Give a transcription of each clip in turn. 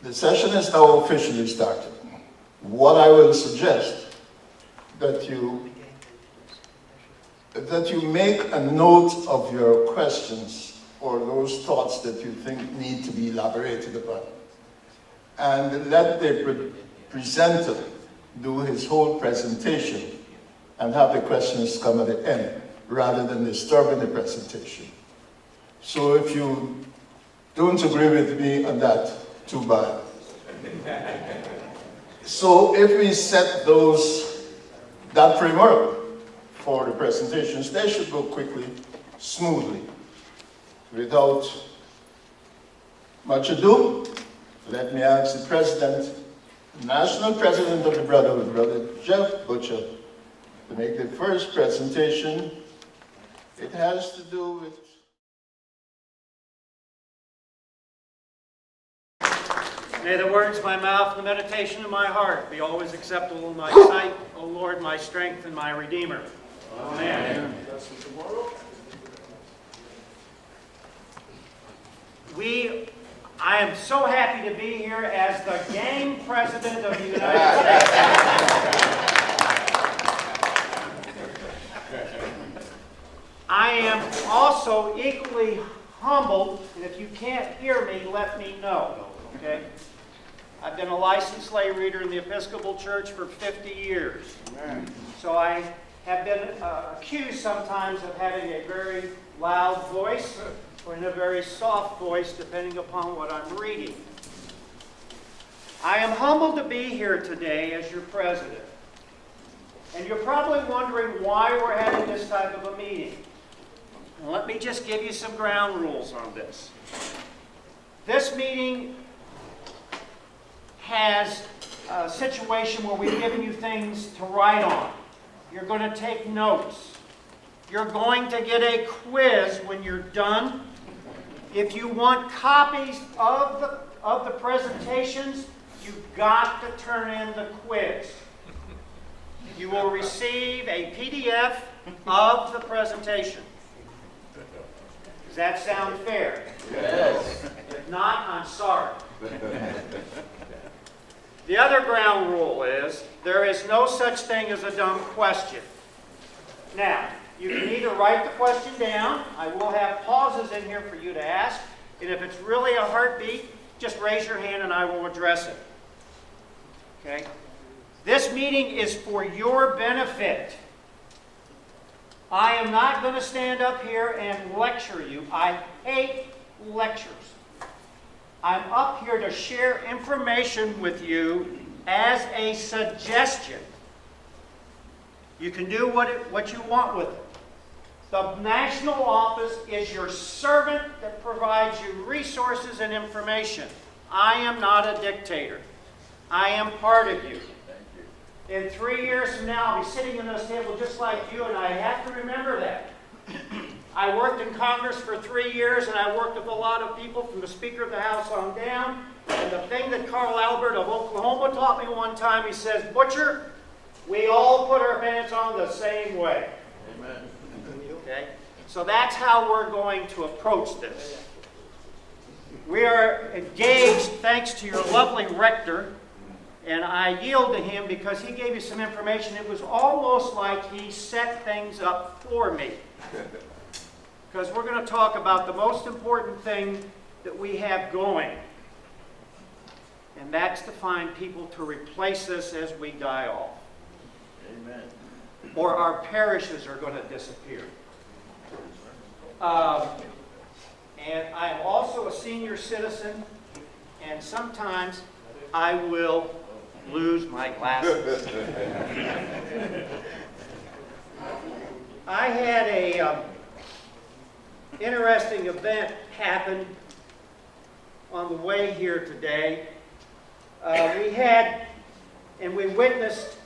The session is now officially started. What I will suggest that you make a note of your questions or those thoughts that you think need to be elaborated upon, and let the presenter do his whole presentation and have the questions come at the end, rather than disturbing the presentation. So if you don't agree with me on that, too bad. So if we set that framework for the presentations, they should go quickly, smoothly. Without much ado, let me ask the president, national president of the Brotherhood, Brother.Jeff Butcher, to make the first presentation. It has to do with... May the words of my mouth and the meditation of my heart be always acceptable in thy sight, O Lord, my strength and my Redeemer. Amen. I am so happy to be here as the gang president of the United States. I am also equally humbled, and if you can't hear me, let me know, okay? I've been a licensed lay reader in the Episcopal Church for 50 years. Amen. So I have been accused sometimes of having a very loud voice or in a very soft voice, depending upon what I'm reading. I am humbled to be here today as your president. And you're probably wondering why we're having this type of a meeting. Well, let me just give you some ground rules on this. This meeting has a situation where we've given you things to write on. You're going to take notes. You're going to get a quiz when you're done. If you want copies of the presentations, you've got to turn in the quiz. You will receive a PDF of the presentation. Does that sound fair? Yes. If not, I'm sorry. The other ground rule is there is no such thing as a dumb question. Now, you can either write the question down. I will have pauses in here for you to ask. And if it's really a heartbeat, just raise your hand and I will address it. Okay? This meeting is for your benefit. I am not going to stand up here and lecture you. I hate lectures. I'm up here to share information with you as a suggestion. You can do what you want with it. The national office is your servant that provides you resources and information. I am not a dictator. I am part of you. In 3 years from now, I'll be sitting at this table just like you, and I have to remember that. I worked in Congress for 3 years, and I worked with a lot of people from the Speaker of the House on down. And the thing that Carl Albert of Oklahoma taught me one time, he says, Butcher, we all put our pants on the same way. Amen. Okay? So that's how we're going to approach this. We are engaged, thanks to your lovely rector, and I yield to him because he gave you some information. It was almost like he set things up for me. Because we're going to talk about the most important thing that we have going. And that's to find people to replace us as we die off. Amen. Or our parishes are going to disappear. And I'm also a senior citizen, and sometimes I will lose my glasses. I had a interesting event happen on the way here today. We witnessed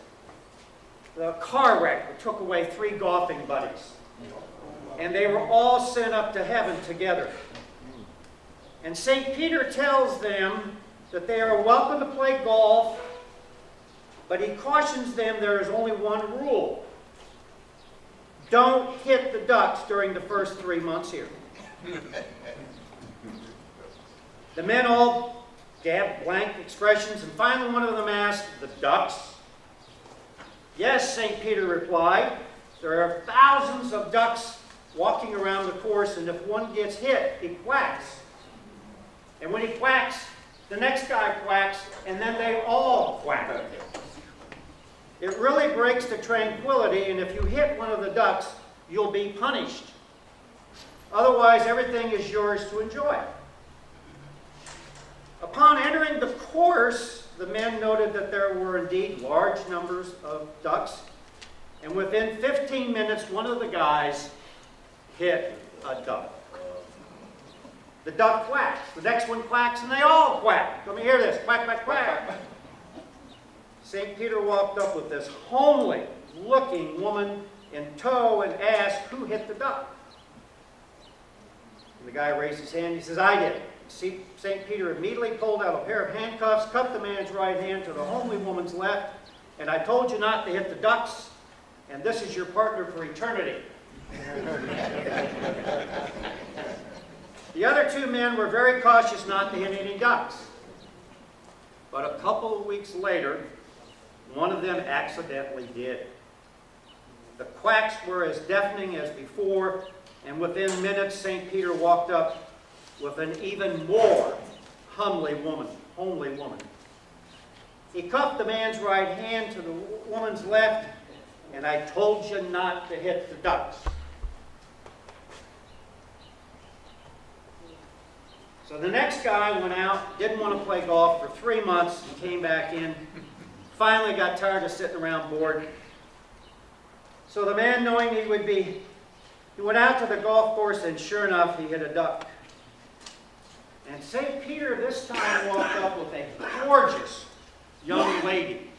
the car wreck that took away 3 golfing buddies. And they were all sent up to heaven together. And St. Peter tells them that they are welcome to play golf, but he cautions them there is only one rule. Don't hit the ducks during the first 3 months here. The men all blank expressions, and finally one of them asked, "The ducks?" "Yes," St. Peter replied. "There are thousands of ducks walking around the course, and if one gets hit, he quacks. And when he quacks, the next guy quacks, and then they all quack. It really breaks the tranquility, and if you hit one of the ducks, you'll be punished. Otherwise, everything is yours to enjoy." Upon entering the course, the men noted that there were indeed large numbers of ducks, and within 15 minutes, one of the guys hit a duck. The duck quacks, the next one quacks, and they all quack. Let me hear this. Quack, quack, quack. St. Peter walked up with this homely-looking woman in tow and asked, "Who hit the duck?" And the guy raised his hand. He says, "I did." St. Peter immediately pulled out a pair of handcuffs, cuffed the man's right hand to the homely woman's left, and "I told you not to hit the ducks, and this is your partner for eternity." The other two men were very cautious not to hit any ducks. But a couple of weeks later, one of them accidentally did. The quacks were as deafening as before, and within minutes, St. Peter walked up with an even more homely woman. He cuffed the man's right hand to the woman's left, and "I told you not to hit the ducks." So the next guy went out, didn't want to play golf for 3 months, and came back in. Finally got tired of sitting around bored. So the man, knowing he went out to the golf course, and sure enough, he hit a duck. And St. Peter this time walked up with a gorgeous young lady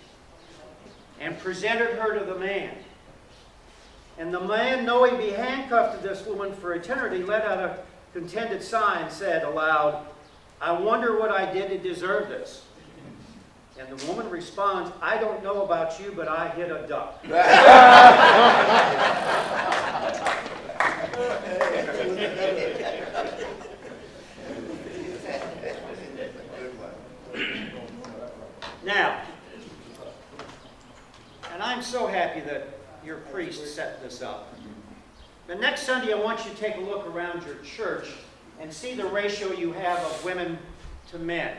and presented her to the man. And the man, knowing he'd be handcuffed to this woman for eternity, let out a contented sigh and said aloud, "I wonder what I did to deserve this." And the woman responds, "I don't know about you, but I hit a duck." Now, and I'm so happy that your priest set this up. But next Sunday, I want you to take a look around your church and see the ratio you have of women to men.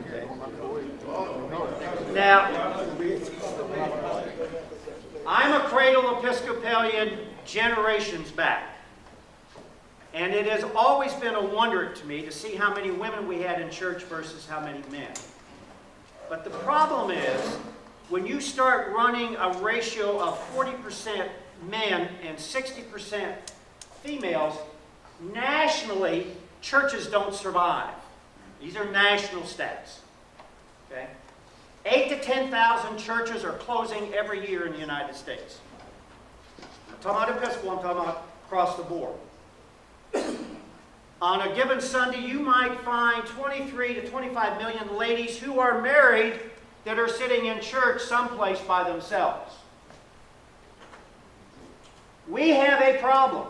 Okay. Now, I'm a cradle Episcopalian generations back. And it has always been a wonder to me to see how many women we had in church versus how many men. But the problem is, when you start running a ratio of 40% men and 60% females, nationally, churches don't survive. These are national stats. Okay? 8,000 to 10,000 churches are closing every year in the United States. I'm talking about Episcopal, I'm talking about across the board. On a given Sunday, you might find 23 to 25 million ladies who are married that are sitting in church someplace by themselves. We have a problem.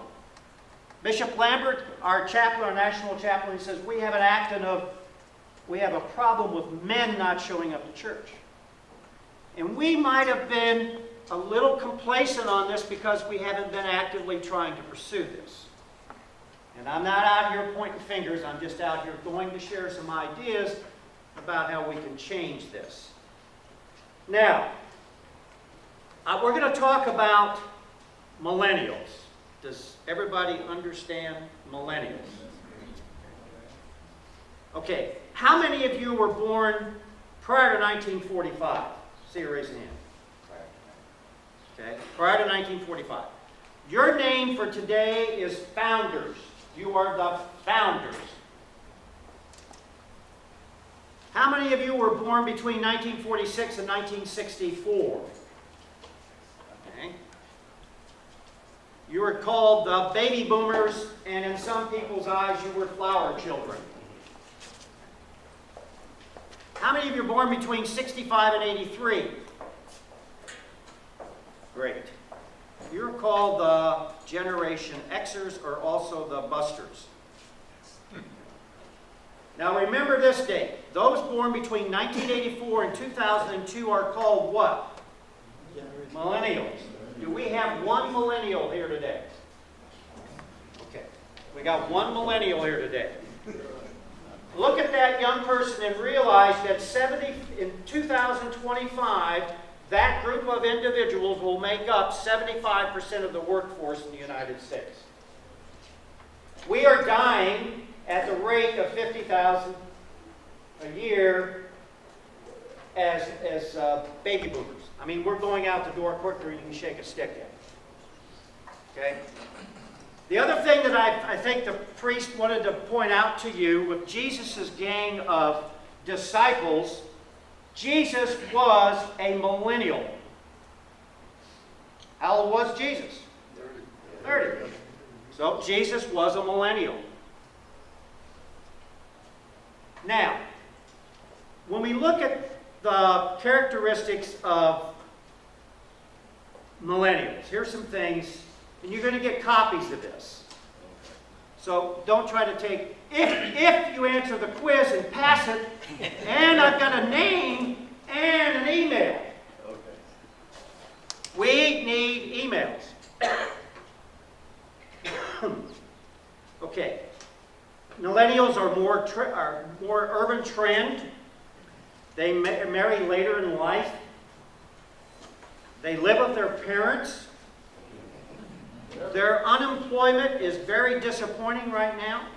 Bishop Lambert, our chaplain, our national chaplain, says we have a problem with men not showing up to church. And we might have been a little complacent on this because we haven't been actively trying to pursue this. And I'm not out here pointing fingers, I'm just out here going to share some ideas about how we can change this. Now, we're going to talk about millennials. Does everybody understand millennials? Okay, how many of you were born prior to 1945? See you raise your hand. Okay, prior to 1945. Your name for today is founders. You are the founders. How many of you were born between 1946 and 1964? Okay. You were called the baby boomers, and in some people's eyes, you were flower children. How many of you were born between 65 and 83? Great. You're called the Generation Xers, or also the Busters. Now remember this date. Those born between 1984 and 2002 are called what? Millennials. Do we have one millennial here today? Okay. We got one millennial here today. Look at that young person and realize that in 2025, that group of individuals will make up 75% of the workforce in the United States. We are dying at the rate of 50,000 a year as baby boomers. I mean, we're going out the door quicker than you can shake a stick at. Okay? The other thing that I think the priest wanted to point out to you with Jesus' gang of disciples, Jesus was a millennial. How old was Jesus? 30. So Jesus was a millennial. Now, when we look at the characteristics of millennials, here's some things, and you're going to get copies of this. So don't try to take, if you answer the quiz and pass it, and I've got a name and an email. We need emails. Okay. Millennials are more urban trend. They marry later in life. They live with their parents. Their unemployment is very disappointing right now.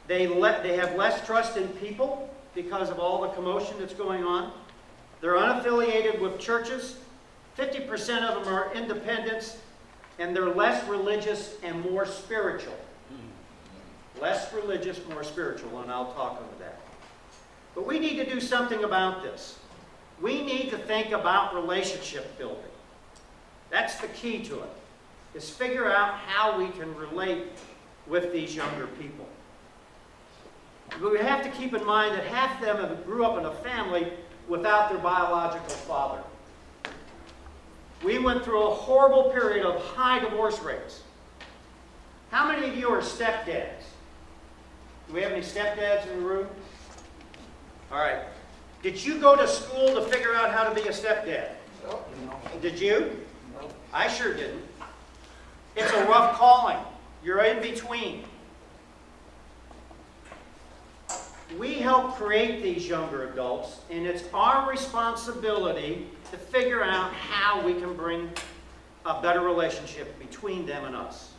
They have less trust in people because of all the commotion that's going on. They're unaffiliated with churches. 50% of them are independents, and they're less religious and more spiritual. Less religious, more spiritual, and I'll talk about that. But we need to do something about this. We need to think about relationship building. That's the key to it, is figure out how we can relate with these younger people. But we have to keep in mind that half of them grew up in a family without their biological father. We went through a horrible period of high divorce rates. How many of you are stepdads? Do we have any stepdads in the room? All right. Did you go to school to figure out how to be a stepdad? No. Did you? No. I sure didn't. It's a rough calling. You're in between. We help create these younger adults, and it's our responsibility to figure out how we can bring a better relationship between them and us.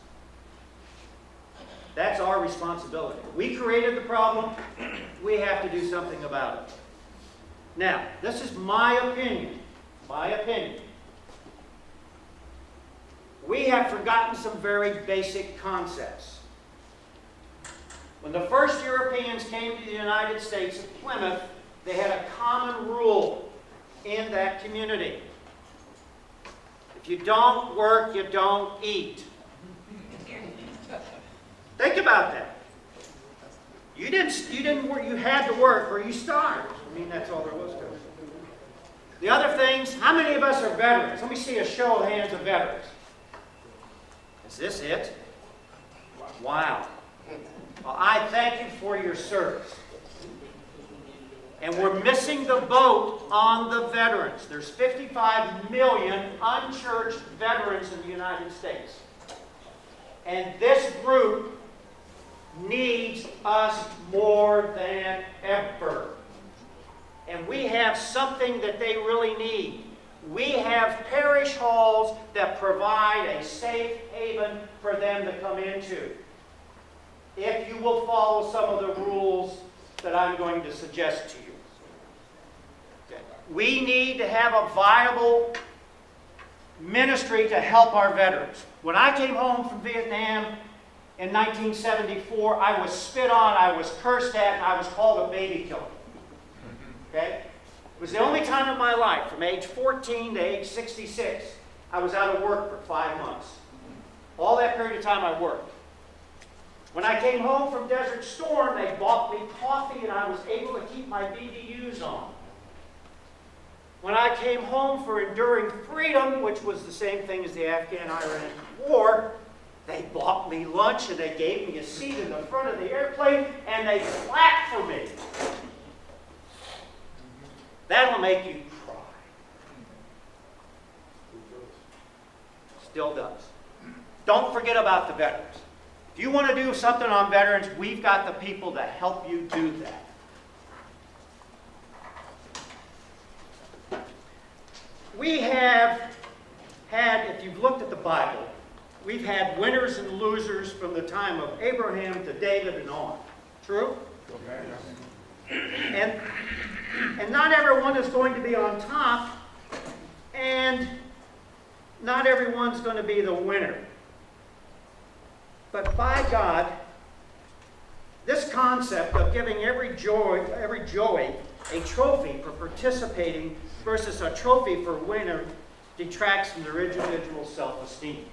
That's our responsibility. We created the problem. We have to do something about it. Now, this is my opinion. My opinion. We have forgotten some very basic concepts. When the first Europeans came to the United States at Plymouth, they had a common rule in that community. If you don't work, you don't eat. Think about that. You didn't work, you had to work or you starved. I mean, that's all there was to it. The other things, how many of us are veterans? Let me see a show of hands of veterans. Is this it? Wow. Well, I thank you for your service. And we're missing the boat on the veterans. There's 55 million unchurched veterans in the United States. And this group needs us more than ever. And we have something that they really need. We have parish halls that provide a safe haven for them to come into. If you will follow some of the rules that I'm going to suggest to you. Okay. We need to have a viable ministry to help our veterans. When I came home from Vietnam in 1974, I was spit on, I was cursed at, and I was called a baby killer. Okay? It was the only time in my life, from age 14 to age 66, I was out of work for 5 months. All that period of time I worked. When I came home from Desert Storm, they bought me coffee and I was able to keep my BDUs on. When I came home for Enduring Freedom, which was the same thing as the Afghan-Iran War, They bought me lunch and they gave me a seat in the front of the airplane and they clapped for me. That'll make you cry. Still does. Don't forget about the veterans. If you want to do something on veterans, we've got the people to help you do that. We have had, if you've looked at the Bible, we've had winners and losers from the time of Abraham to David and on. True? And not everyone is going to be on top, and not everyone's going to be the winner. But by God, this concept of giving every Joey a trophy for participating versus a trophy for winner detracts from their individual self-esteem.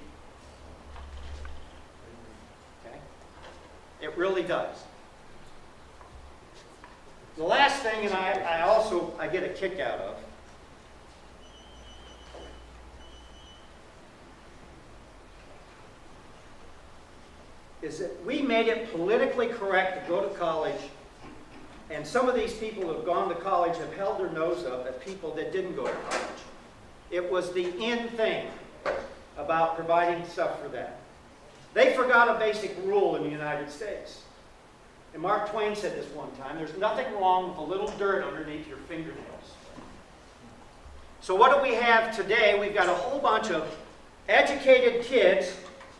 Okay? It really does. The last thing, and I get a kick out of, is that we made it politically correct to go to college, and some of these people who have gone to college have held their nose up at people that didn't go to college. It was the in thing about providing stuff for that. They forgot a basic rule in the United States. And Mark Twain said this one time, there's nothing wrong with a little dirt underneath your fingernails. So what do we have today? We've got a whole bunch of educated kids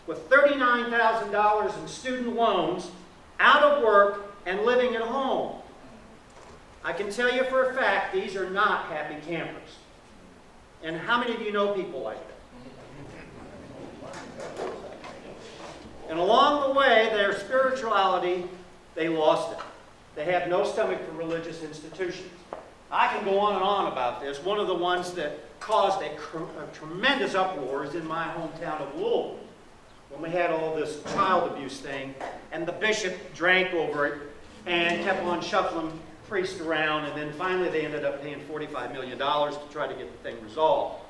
with $39,000 in student loans, out of work, and living at home. I can tell you for a fact, these are not happy campers. And how many of you know people like that? And along the way, their spirituality, they lost it. They have no stomach for religious institutions. I can go on and on about this. One of the ones that caused a tremendous uproar is in my hometown of Louisville, when we had all this child abuse thing, and the bishop drank over it and kept on shuffling priests around, and then finally they ended up paying $45 million to try to get the thing resolved.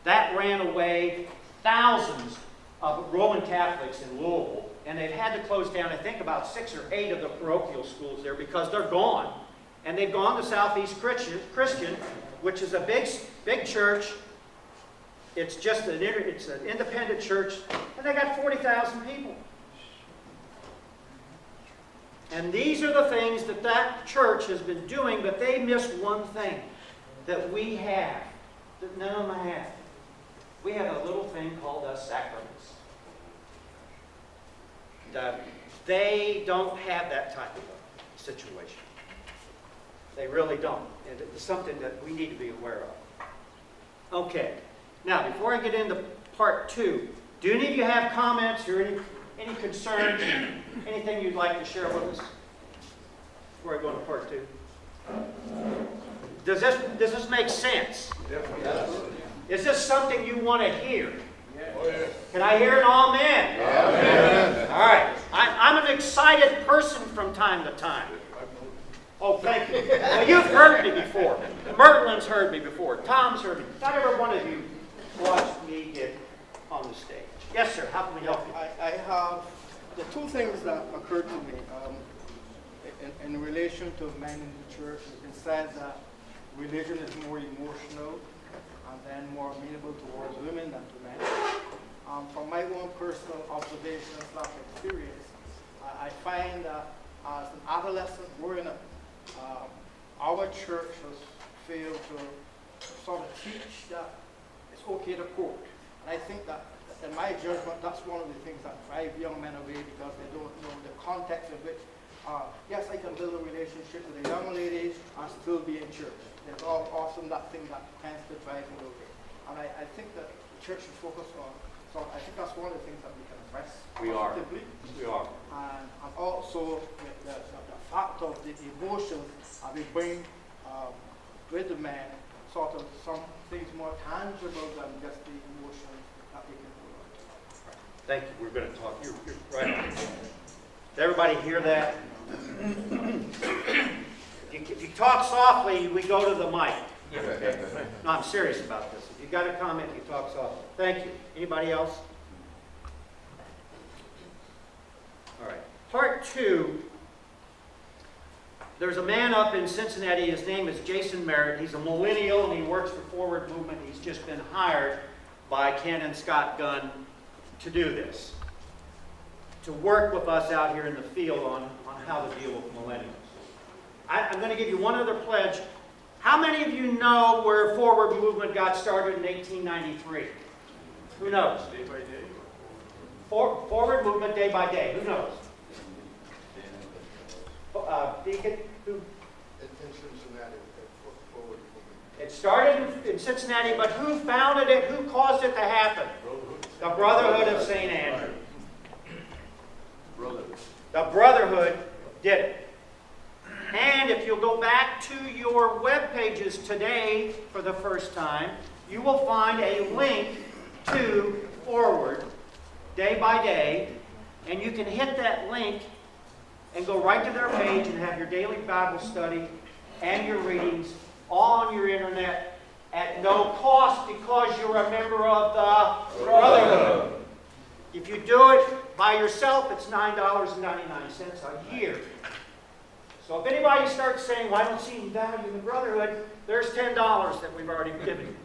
That ran away thousands of Roman Catholics in Louisville, and they've had to close down, I think, about 6 or 8 of the parochial schools there because they're gone. And they've gone to Southeast Christian, which is a big church. It's just an independent church, and they got 40,000 people. And these are the things that that church has been doing, but they missed one thing that we have, that none of them have. We have a little thing called sacraments. They don't have that type of a situation. They really don't. And it's something that we need to be aware of. Okay. Now, before I get into part 2, do any of you have comments or any concerns, anything you'd like to share with us before I go into part 2? Does this make sense? Yes. Is this something you want to hear? Yes. Can I hear an amen? Amen. All right. I'm an excited person from time to time. Oh, thank you. Well, you've heard me before. Mertlin's heard me before. Tom's heard me. Not every one of you watched me get on the stage. Yes, sir. How can we help you? I have the 2 things that occurred to me in relation to men in the church. It says that religion is more emotional and then more amenable towards women than to men. From my own personal observation / experience, I find that as an adolescent growing up, our church has failed to sort of teach that it's okay to court. And I think that, in my judgment, that's one of the things that drive young men away because they don't know the context of which, yes, I can build a relationship with a young lady and still be in church. There's often that thing that tends to drive me away. And I think that the church should focus on, so I think that's one of the things that we can address positively. We are. And also the fact of the emotions we bring with the man, sort of some things more tangible than just the emotions that we can hold on to. Thank you. We're going to talk. You're right on. Did everybody hear that? If you talk softly, we go to the mic. Okay. No, I'm serious about this. If you got a comment, you talk softly. Thank you. Anybody else? Part 2, there's a man up in Cincinnati, his name is Jason Merritt. He's a millennial and he works for Forward Movement. He's just been hired by Ken and Scott Gunn to do this, to work with us out here in the field on how to deal with millennials. I'm going to give you one other pledge. How many of you know where Forward Movement got started in 1893? Who knows? Day by day. Forward Movement, day by day. Who knows? Deacon, who? In Cincinnati, Forward Movement. It started in Cincinnati, but who founded it? Who caused it to happen? Brotherhood. The Brotherhood of St. Andrew. Brotherhood. The Brotherhood did it. And if you'll go back to your web pages today for the first time, you will find a link to Forward, day by day, and you can hit that link and go right to their page and have your daily Bible study and your readings all on your internet at no cost because you're a member of the Brotherhood. If you do it by yourself, it's $9.99 a year. So if anybody starts saying, well, I don't see any value in the Brotherhood, there's $10 that we've already given you.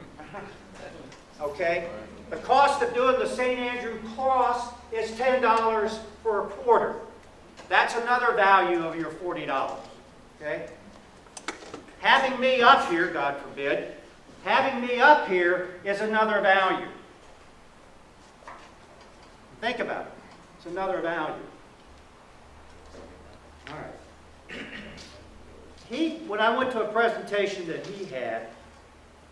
Okay? The cost of doing the St. Andrew cross is $10 for a quarter. That's another value of your $40. Okay? Having me up here, God forbid, having me up here is another value. Think about it. It's another value. All right. When I went to a presentation that he had,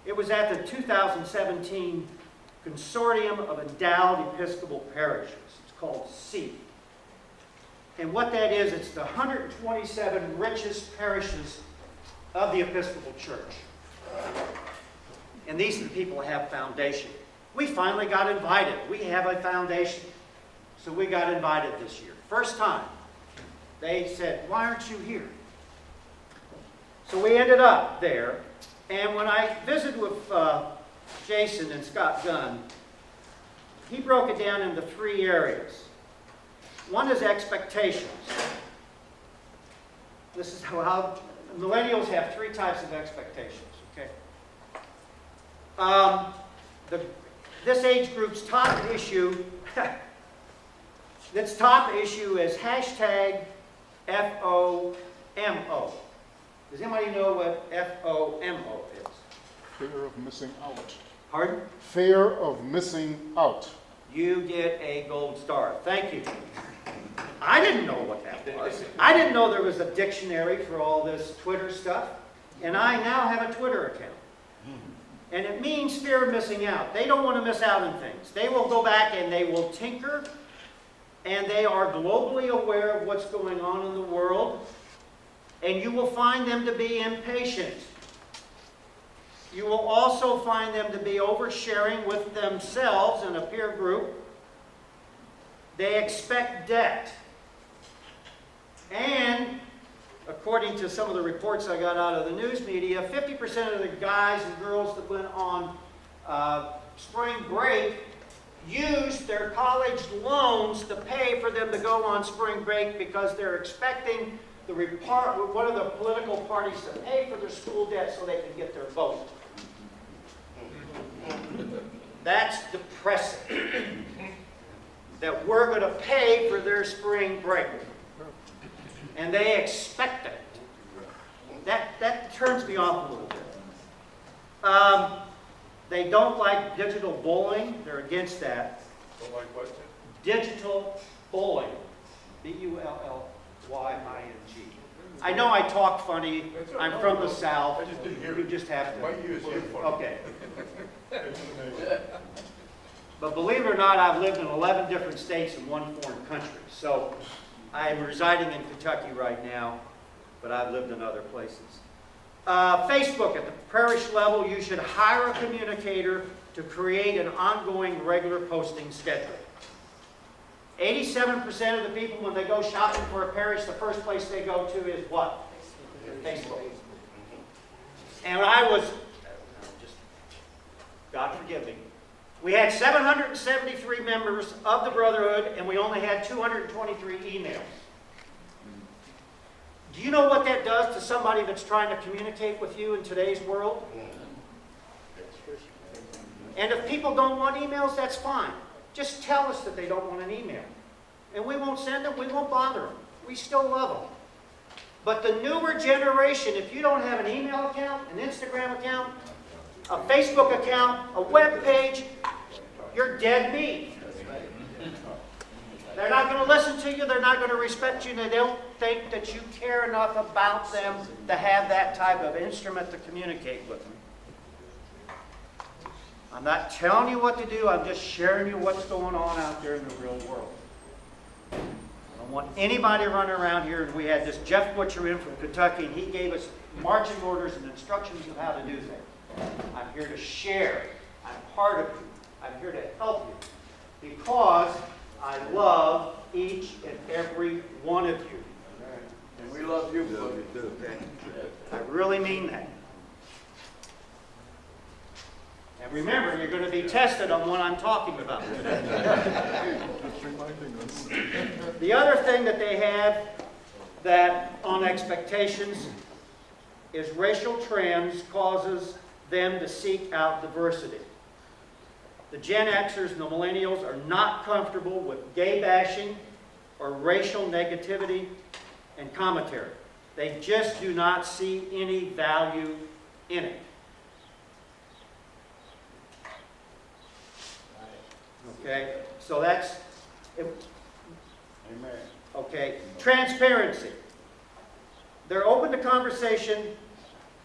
it was at the 2017 Consortium of Endowed Episcopal Parishes. It's called SEEP. And what that is, it's the 127 richest parishes of the Episcopal Church. And these are the people that have foundation. We finally got invited. We have a foundation. So we got invited this year. First time. They said, why aren't you here? So we ended up there. And when I visited with Jason and Scott Gunn, he broke it down into 3 areas. One is expectations. This is how millennials have 3 types of expectations. Okay. This age group's top issue. Its top issue is hashtag FOMO. Does anybody know what FOMO is? Fear of missing out. Pardon? Fear of missing out. You get a gold star. Thank you. I didn't know what that was. I didn't know there was a dictionary for all this Twitter stuff. And I now have a Twitter account. And it means fear of missing out. They don't want to miss out on things. They will go back and they will tinker. And they are globally aware of what's going on in the world. And you will find them to be impatient. You will also find them to be oversharing with themselves in a peer group. They expect debt. And, according to some of the reports I got out of the news media, 50% of the guys and girls that went on spring break used their college loans to pay for them to go on spring break because they're expecting one of the political parties to pay for their school debt so they can get their vote. That's depressing. That we're going to pay for their spring break. And they expect it. That turns me off a little bit. They don't like digital bullying. They're against that. Don't like what? Digital bullying. B-U-L-L-Y-I-N-G. I know I talk funny. I'm from the South. I just didn't hear You it. just have to. Why you use it for? Okay. But believe it or not, I've lived in 11 different states and 1 foreign country. So I'm residing in Kentucky right now, but I've lived in other places. Facebook, at the parish level, you should hire a communicator to create an ongoing regular posting schedule. 87% of the people, when they go shopping for a parish, the first place they go to is what? Facebook. And I was, God forgive me, we had 773 members of the Brotherhood, and we only had 223 emails. Do you know what that does to somebody that's trying to communicate with you in today's world? And if people don't want emails, that's fine. Just tell us that they don't want an email. And we won't send them, we won't bother them. We still love them. But the newer generation, if you don't have an email account, an Instagram account, a Facebook account, a web page, you're dead meat. They're not going to listen to you, they're not going to respect you, and they don't think that you care enough about them to have that type of instrument to communicate with them. I'm not telling you what to do, I'm just sharing you what's going on out there in the real world. I don't want anybody running around here, and we had this Jeff Butcher in from Kentucky, and he gave us marching orders and instructions of how to do things. I'm here to share. I'm part of you. I'm here to help you. Because I love each and every one of you. And we love you, too. Okay? I really mean that. And remember, you're going to be tested on what I'm talking about today. Just reminding us. The other thing that they have that on expectations is racial trends causes them to seek out diversity. The Gen Xers and the Millennials are not comfortable with gay bashing or racial negativity and commentary. They just do not see any value in it. Okay, so that's, Amen. okay, transparency. They're open to conversation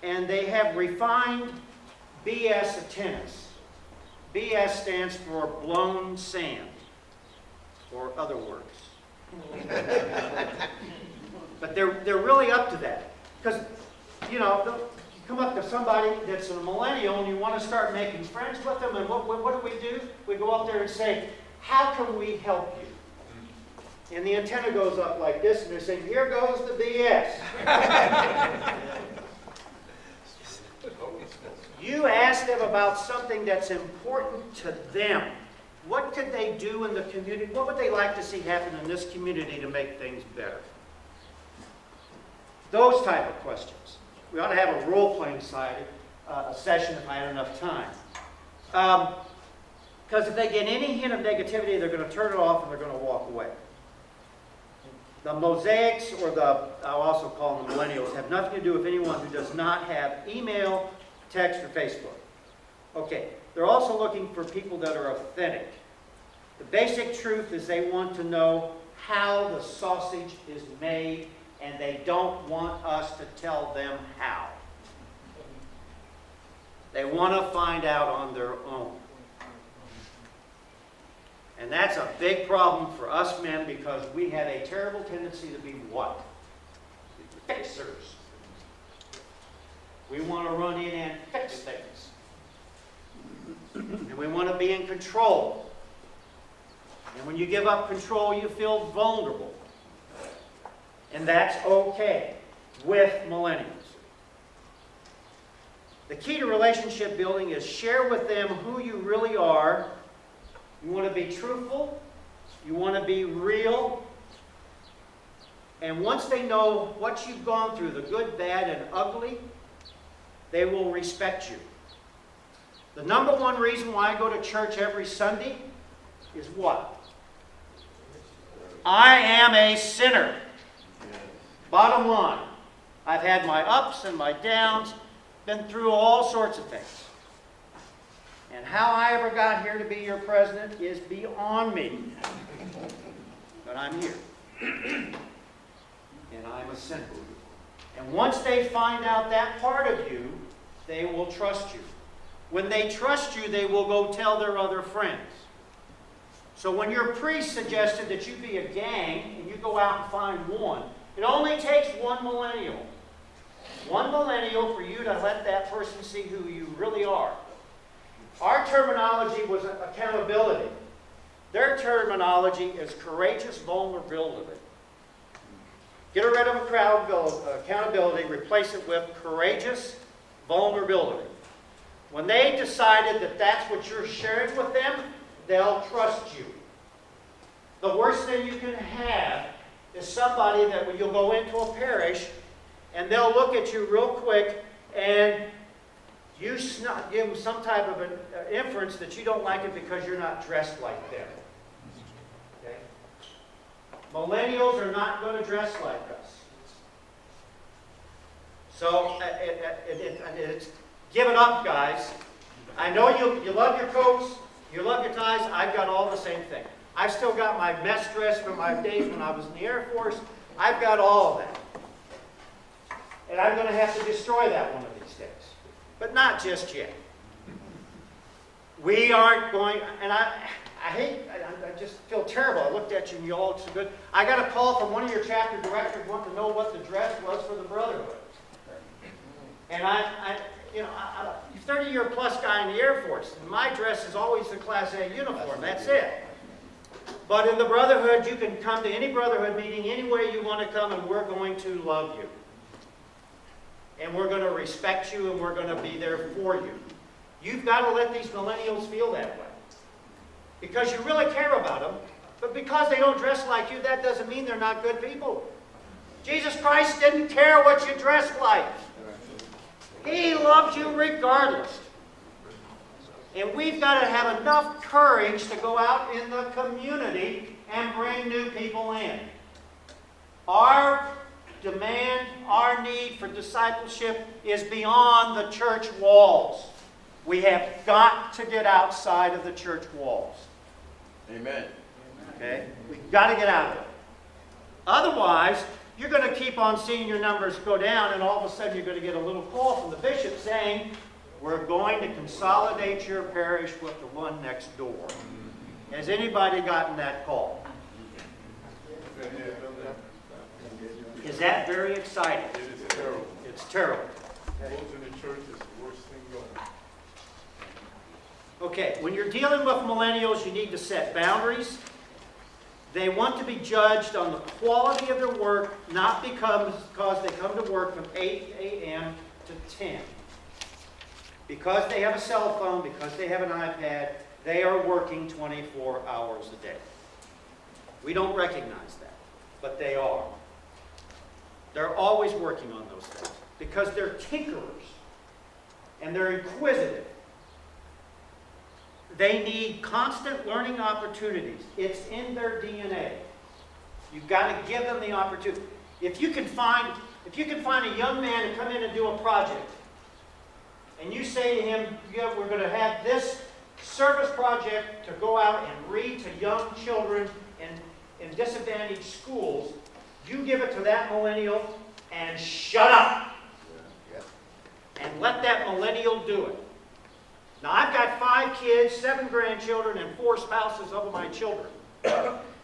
and they have refined BS attendance. BS stands for blown sand, or other words. But they're really up to that. Because, you know, you come up to somebody that's a millennial and you want to start making friends with them, and what do? We go up there and say, how can we help you? And the antenna goes up like this, and they're saying, here goes the BS. You ask them about something that's important to them. What could they do in the community? What would they like to see happen in this community to make things better? Those type of questions. We ought to have a role-playing session if I had enough time. Because if they get any hint of negativity, they're going to turn it off and they're going to walk away. The mosaics, or I'll also call them the millennials, have nothing to do with anyone who does not have email, text, or Facebook. Okay, they're also looking for people that are authentic. The basic truth is they want to know how the sausage is made, and they don't want us to tell them how. They want to find out on their own. And that's a big problem for us men, because we have a terrible tendency to be what? Fixers. We want to run in and fix things. And we want to be in control. And when you give up control, you feel vulnerable. And that's okay with millennials. The key to relationship building is share with them who you really are. You want to be truthful. You want to be real. And once they know what you've gone through, the good, bad, and ugly, they will respect you. The number one reason why I go to church every Sunday is what? I am a sinner. Bottom line. I've had my ups and my downs, been through all sorts of things. And how I ever got here to be your president is beyond me. But I'm here. And I'm a sinner. And once they find out that part of you, they will trust you. When they trust you, they will go tell their other friends. So when your priest suggested that you be a gang and you go out and find one, it only takes one millennial. One millennial for you to let that person see who you really are. Our terminology was accountability. Their terminology is courageous vulnerability. Get rid of accountability, replace it with courageous vulnerability. When they decided that that's what you're sharing with them, they'll trust you. The worst thing you can have is somebody that when you'll go into a parish and they'll look at you real quick, and you give them some type of an inference that you don't like it because you're not dressed like them. Okay? Millennials are not going to dress like us. So it's give it up, guys. I know you love your coats, you love your ties. I've got all the same thing. I've still got my mess dress from my days when I was in the Air Force. I've got all of that. And I'm going to have to destroy that one of these days. But not just yet. We aren't going, and I just feel terrible. I looked at you and you all look so good. I got a call from one of your chapter directors wanting to know what the dress was for the Brotherhood. And I'm a 30-year plus guy in the Air Force, and my dress is always the Class A uniform. That's it. But in the Brotherhood, you can come to any Brotherhood meeting any way you want to come, and we're going to love you. And we're going to respect you, and we're going to be there for you. You've got to let these millennials feel that way. Because you really care about them, but because they don't dress like you, that doesn't mean they're not good people. Jesus Christ didn't care what you dressed like. He loved you regardless. And we've got to have enough courage to go out in the community and bring new people in. Our demand, our need for discipleship is beyond the church walls. We have got to get outside of the church walls. Amen. Okay? We've got to get out of it. Otherwise, you're going to keep on seeing your numbers go down, and all of a sudden you're going to get a little call from the bishop saying, we're going to consolidate your parish with the one next door. Has anybody gotten that call? Is that very exciting? It is terrible. It's terrible. Closing the church is the worst thing going. Okay, when you're dealing with millennials, you need to set boundaries. They want to be judged on the quality of their work, not because they come to work from 8 a.m. to 10. Because they have a cell phone, because they have an iPad, they are working 24 hours a day. We don't recognize that, but they are. They're always working on those things because they're tinkerers and they're inquisitive. They need constant learning opportunities. It's in their DNA. You've got to give them the opportunity. If you can find a young man to come in and do a project, and you say to him, yeah, we're going to have this service project to go out and read to young children in disadvantaged schools, you give it to that millennial and shut up. And let that millennial do it. Now, I've got 5 kids, 7 grandchildren, and 4 spouses of my children.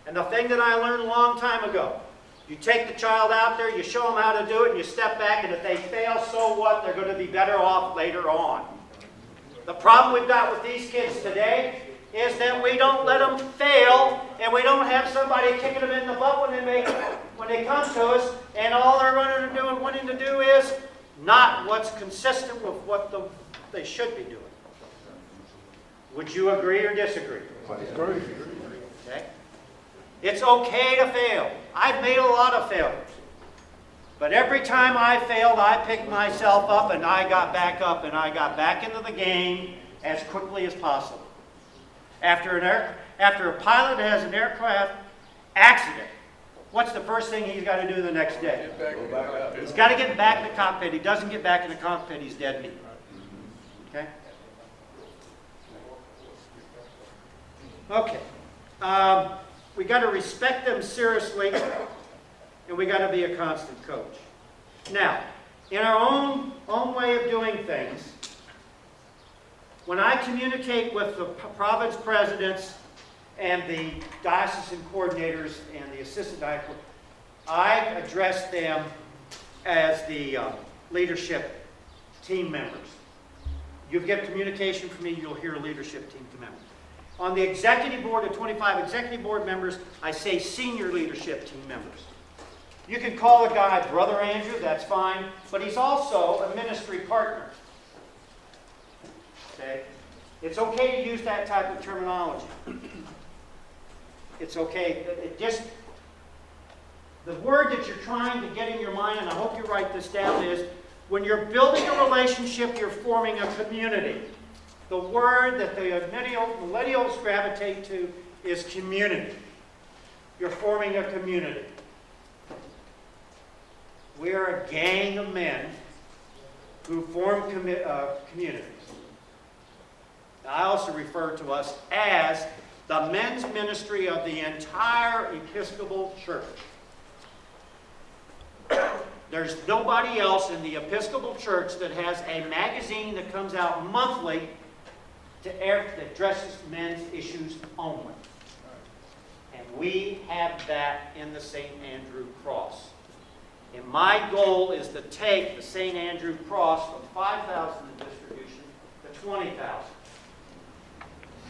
And the thing that I learned a long time ago, you take the child out there, you show them how to do it, and you step back, and if they fail, so what? They're going to be better off later on. The problem we've got with these kids today is that we don't let them fail, and we don't have somebody kicking them in the butt when they come to us, and all they're running to do and wanting to do is not what's consistent with what they should be doing. Would you agree or disagree? Agree. Okay? It's okay to fail. I've made a lot of failures. But every time I failed, I picked myself up and I got back up and I got back into the game as quickly as possible. After a pilot has an aircraft accident, what's the first thing he's got to do the next day? He's got to get back in the cockpit. He doesn't get back in the cockpit, he's dead meat. Okay? Okay. We got to respect them seriously, and we got to be a constant coach. Now, in our own way of doing things, when I communicate with the province presidents and the diocesan coordinators and the assistant diocesan, I address them as the leadership team members. You get communication from me, you'll hear leadership team members. On the executive board of 25 executive board members, I say senior leadership team members. You can call a guy Brother Andrew, that's fine, but he's also a ministry partner. Okay? It's okay to use that type of terminology. It's okay. The word that you're trying to get in your mind, and I hope you write this down, is when you're building a relationship, you're forming a community. The word that the millennials gravitate to is community. You're forming a community. We are a gang of men who form communities. Now, I also refer to us as the men's ministry of the entire Episcopal Church. There's nobody else in the Episcopal Church that has a magazine that comes out monthly that addresses men's issues only. And we have that in the St. Andrew Cross. And my goal is to take the St. Andrew Cross from 5,000 in distribution to 20,000.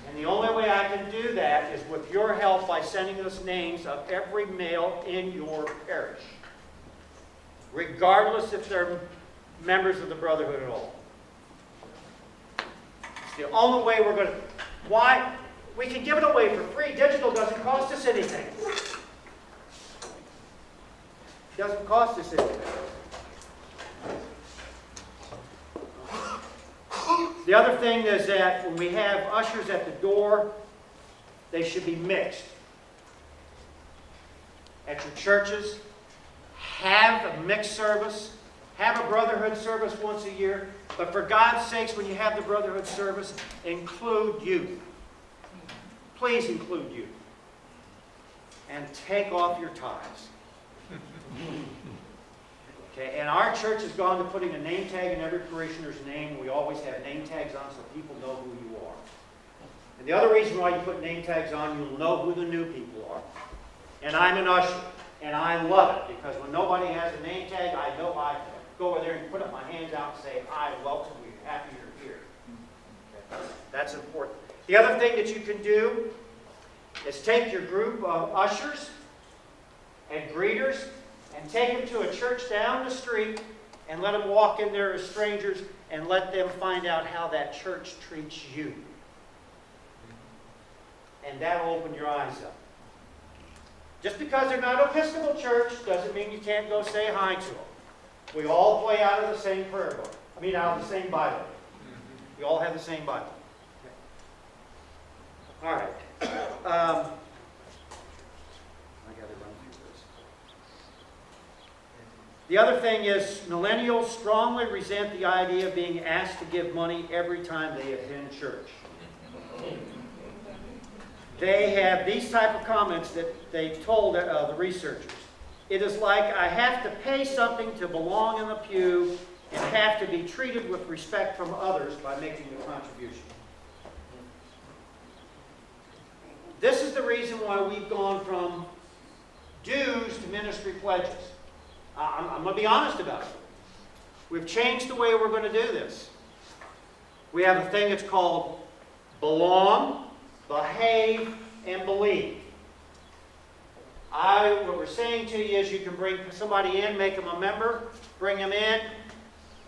And the only way I can do that is with your help by sending us names of every male in your parish, regardless if they're members of the Brotherhood at all. It's the only way we're going to... Why? We can give it away for free. Digital doesn't cost us anything. It doesn't cost us anything. The other thing is that when we have ushers at the door, they should be mixed. At your churches, have a mixed service. Have a Brotherhood service once a year. But for God's sakes, when you have the Brotherhood service, include youth. Please include youth. And take off your ties. Okay, and our church has gone to putting a name tag in every parishioner's name. We always have name tags on so people know who you are. And the other reason why you put name tags on, you'll know who the new people are. And I'm an usher, and I love it, because when nobody has a name tag, I know I go over there and put up my hands out and say, I welcome you, happy you're here. Okay. That's important. The other thing that you can do is take your group of ushers and greeters and take them to a church down the street and let them walk in there as strangers and let them find out how that church treats you. And that'll open your eyes up. Just because they're not Episcopal church doesn't mean you can't go say hi to them. We all play out of the same prayer book. Out of the same Bible. We all have the same Bible. All right. I got to run through this. The other thing is, millennials strongly resent the idea of being asked to give money every time they attend church. They have these type of comments that they told the researchers. It is like I have to pay something to belong in the pew and have to be treated with respect from others by making a contribution. This is the reason why we've gone from dues to ministry pledges. I'm going to be honest about it. We've changed the way we're going to do this. We have a thing that's called belong, behave, and believe. What we're saying to you is you can bring somebody in, make them a member, bring them in,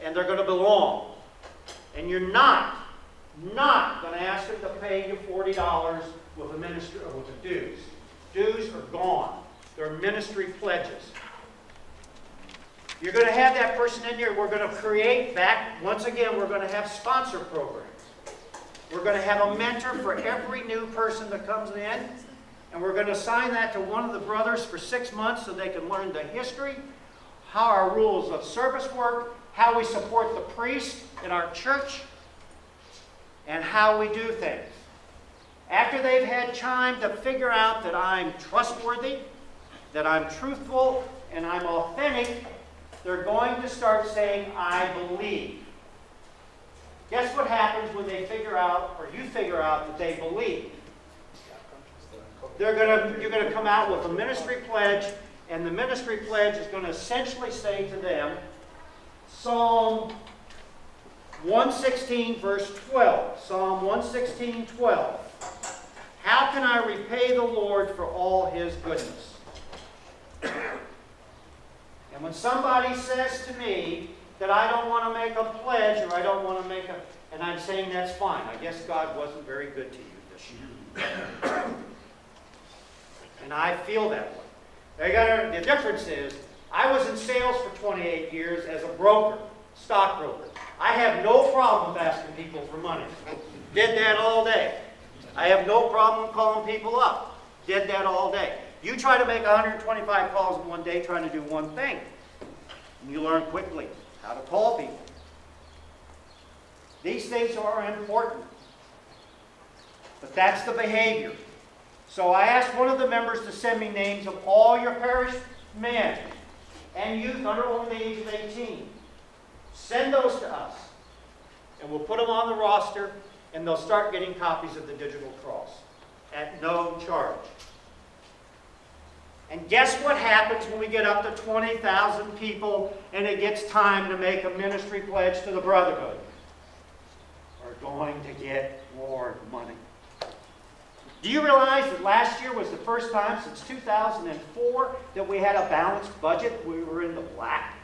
and they're going to belong. And you're not going to ask them to pay you $40 with a ministry or with the dues. Dues are gone. They're ministry pledges. You're going to have that person in here. We're going to create once again, we're going to have sponsor programs. We're going to have a mentor for every new person that comes in. And we're going to assign that to one of the brothers for 6 months so they can learn the history, how our rules of service work, how we support the priest in our church, and how we do things. After they've had time to figure out that I'm trustworthy, that I'm truthful, and I'm authentic, they're going to start saying, I believe. Guess what happens when they figure out, or you figure out that they believe? You're going to come out with a ministry pledge, and the ministry pledge is going to essentially say to them, Psalm 116, verse 12. Psalm 116, 12. How can I repay the Lord for all His goodness? And when somebody says to me that I don't want to make a pledge, or I don't want to make and I'm saying that's fine. I guess God wasn't very good to you this year. And I feel that way. The difference is, I was in sales for 28 years as a broker, stockbroker. I have no problem with asking people for money. Did that all day. I have no problem calling people up. Did that all day. You try to make 125 calls in one day trying to do one thing. And you learn quickly how to call people. These things are important. But that's the behavior. So I asked one of the members to send me names of all your parish men and youth under only the age of 18. Send those to us. And we'll put them on the roster, and they'll start getting copies of the digital cross at no charge. And guess what happens when we get up to 20,000 people and it gets time to make a ministry pledge to the Brotherhood? We're going to get more money. Do you realize that last year was the first time since 2004 that we had a balanced budget? We were in the black.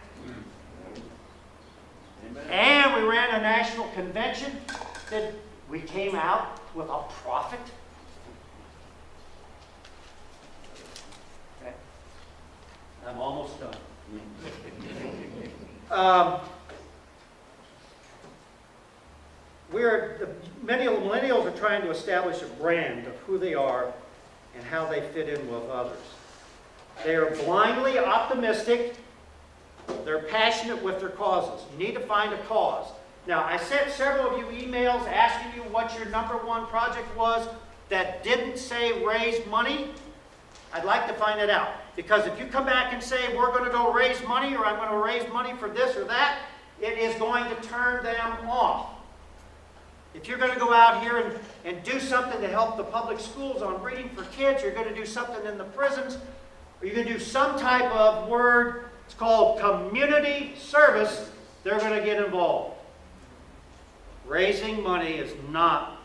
Amen. And we ran a national convention that we came out with a profit. Okay. I'm almost done. Many of the millennials are trying to establish a brand of who they are and how they fit in with others. They are blindly optimistic. They're passionate with their causes. You need to find a cause. Now, I sent several of you emails asking you what your #1 project was that didn't say raise money. I'd like to find it out. Because if you come back and say, we're going to go raise money, or I'm going to raise money for this or that, it is going to turn them off. If you're going to go out here and do something to help the public schools on reading for kids, you're going to do something in the prisons, or you're going to do some type of word, it's called community service, they're going to get involved. Raising money is not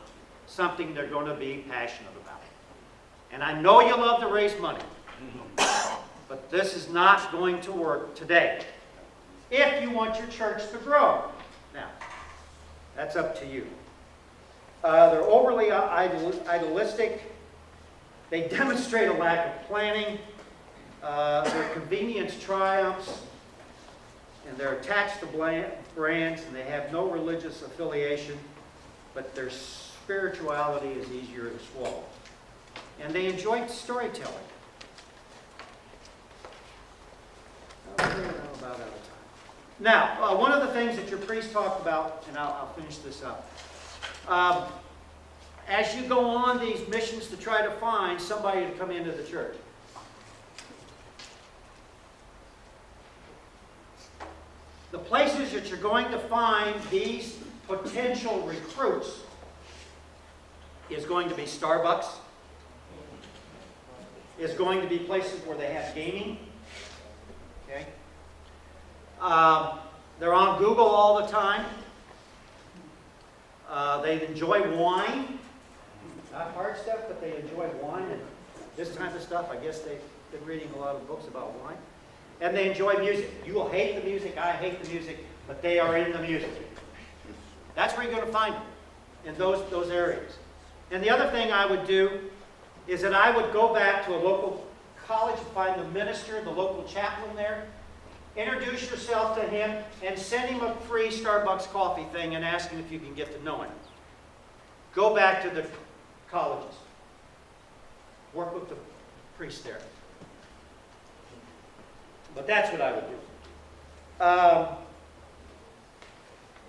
something they're going to be passionate about. And I know you love to raise money, but this is not going to work today if you want your church to grow. Now, that's up to you. They're overly idealistic. They demonstrate a lack of planning. Their convenience triumphs. And they're attached to brands, and they have no religious affiliation, but their spirituality is easier to swallow. And they enjoy storytelling. We're about out of time. Now, one of the things that your priest talked about, and I'll finish this up. As you go on these missions to try to find somebody to come into the church, the places that you're going to find these potential recruits is going to be Starbucks, is going to be places where they have gaming. Okay? They're on Google all the time. They enjoy wine. Not hard stuff, but they enjoy wine and this kind of stuff. I guess they've been reading a lot of books about wine. And they enjoy music. You will hate the music, I hate the music, but they are in the music. That's where you're going to find them, in those areas. And the other thing I would do is that I would go back to a local college and find the minister, the local chaplain there, introduce yourself to him, and send him a free Starbucks coffee thing and ask him if you can get to know him. Go back to the colleges. Work with the priest there. But that's what I would do.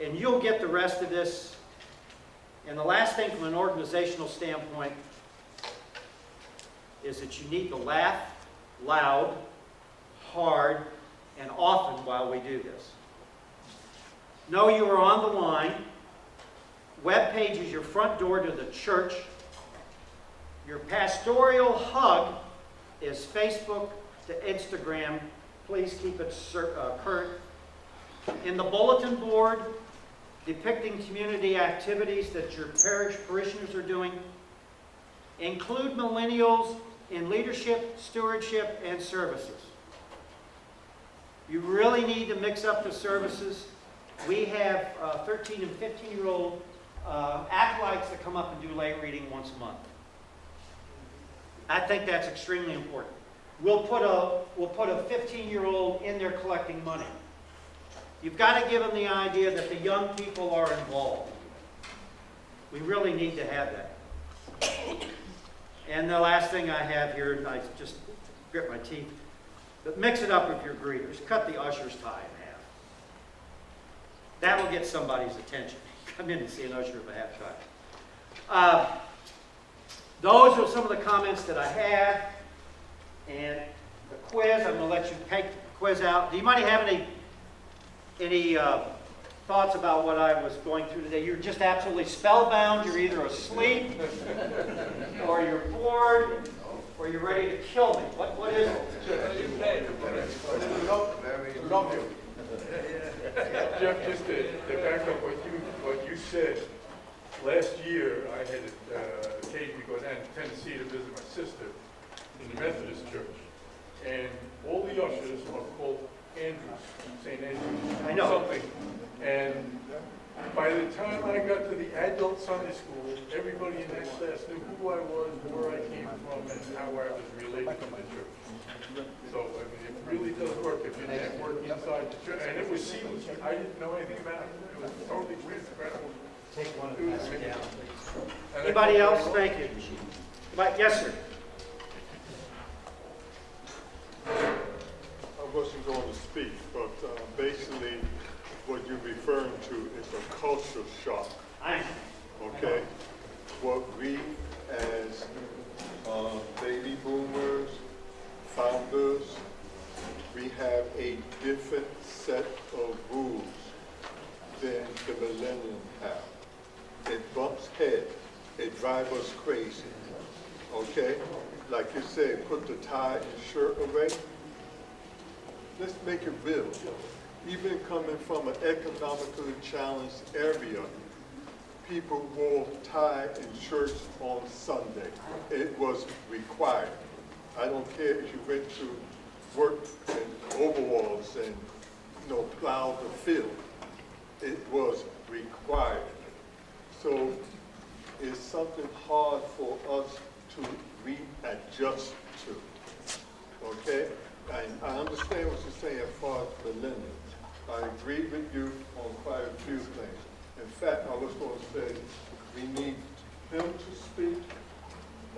And you'll get the rest of this. And the last thing from an organizational standpoint is that you need to laugh loud, hard, and often while we do this. Know you are on the line. Web page is your front door to the church. Your pastoral hug is Facebook to Instagram. Please keep it current. In the bulletin board, depicting community activities that your parish parishioners are doing. Include millennials in leadership, stewardship, and services. You really need to mix up the services. We have 13 and 15-year-old acolytes that come up and do lay reading once a month. I think that's extremely important. we'll put a 15-year-old in there collecting money. You've got to give them the idea that the young people are involved. We really need to have that. And the last thing I have here, and I just grit my teeth, but mix it up with your greeters. Cut the usher's tie in half. That will get somebody's attention. Come in and see an usher with a half tie. Those are some of the comments that I have. And the quiz, I'm going to let you take the quiz out. Do you mind having any thoughts about what I was going through today? You're just absolutely spellbound. You're either asleep, or you're bored, or you're ready to kill me. What is it? Jeff, just to back up what you said, last year I had occasion to go down to Tennessee to visit my sister in the Methodist Church. And all the ushers are called Andrews, St. Andrews. I know. Something. And by the time I got to the adult Sunday school, everybody in that class knew who I was, where I came from, and how I was related to the church. So, I mean, it really does work if you network inside the church. And it was seamless. I didn't know anything about it. It was totally transparent. Take one and pass it down, please. Anybody else? Thank you. Yes, sir. I wasn't going to speak, but basically what you're referring to is a culture shock. Okay? What we as baby boomers, founders, we have a different set of rules than the millennials have. It bumps heads. It drives us crazy. Okay? Like you said, put the tie and shirt away. Let's make it real. Even coming from an economically challenged area, people wore tie and shirts on Sunday. It was required. I don't care if you went to work in overalls and plow the field. It was required. So it's something hard for us to readjust to. Okay? And I understand what you're saying as far as millennials. I agree with you on quite a few things. In fact, I was going to say we need him to speak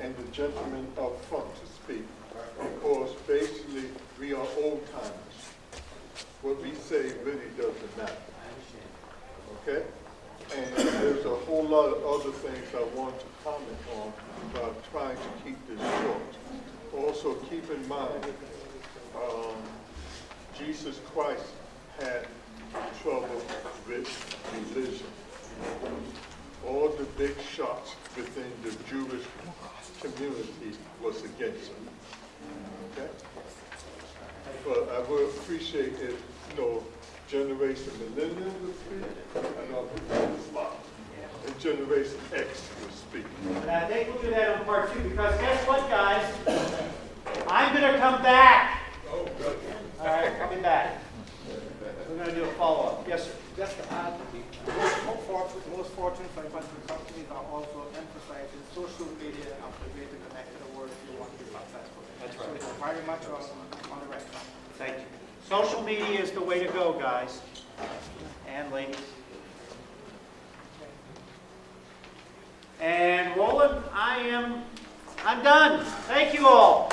and the gentleman up front to speak, because basically we are old timers. What we say really doesn't matter. Okay? And there's a whole lot of other things I want to comment on, but I'm trying to keep this short. Also, keep in mind, Jesus Christ had trouble with religion. All the big shots within the Jewish community was against him. Okay? But I would appreciate if, Generation Millennials would speak, and I'll put that on the spot. And Generation X would speak. And I think we'll do that on part 2, because guess what, guys? I'm going to come back. Oh, good. All right, I'll be back. We're going to do a follow-up. Yes, sir. Just to add, most Fortune 500 companies are also emphasizing social media as the way to connect to the world if you want to be successful. That's right. So very much on the right track. Thank you. Social media is the way to go, guys and ladies. And Roland, I'm done. Thank you all.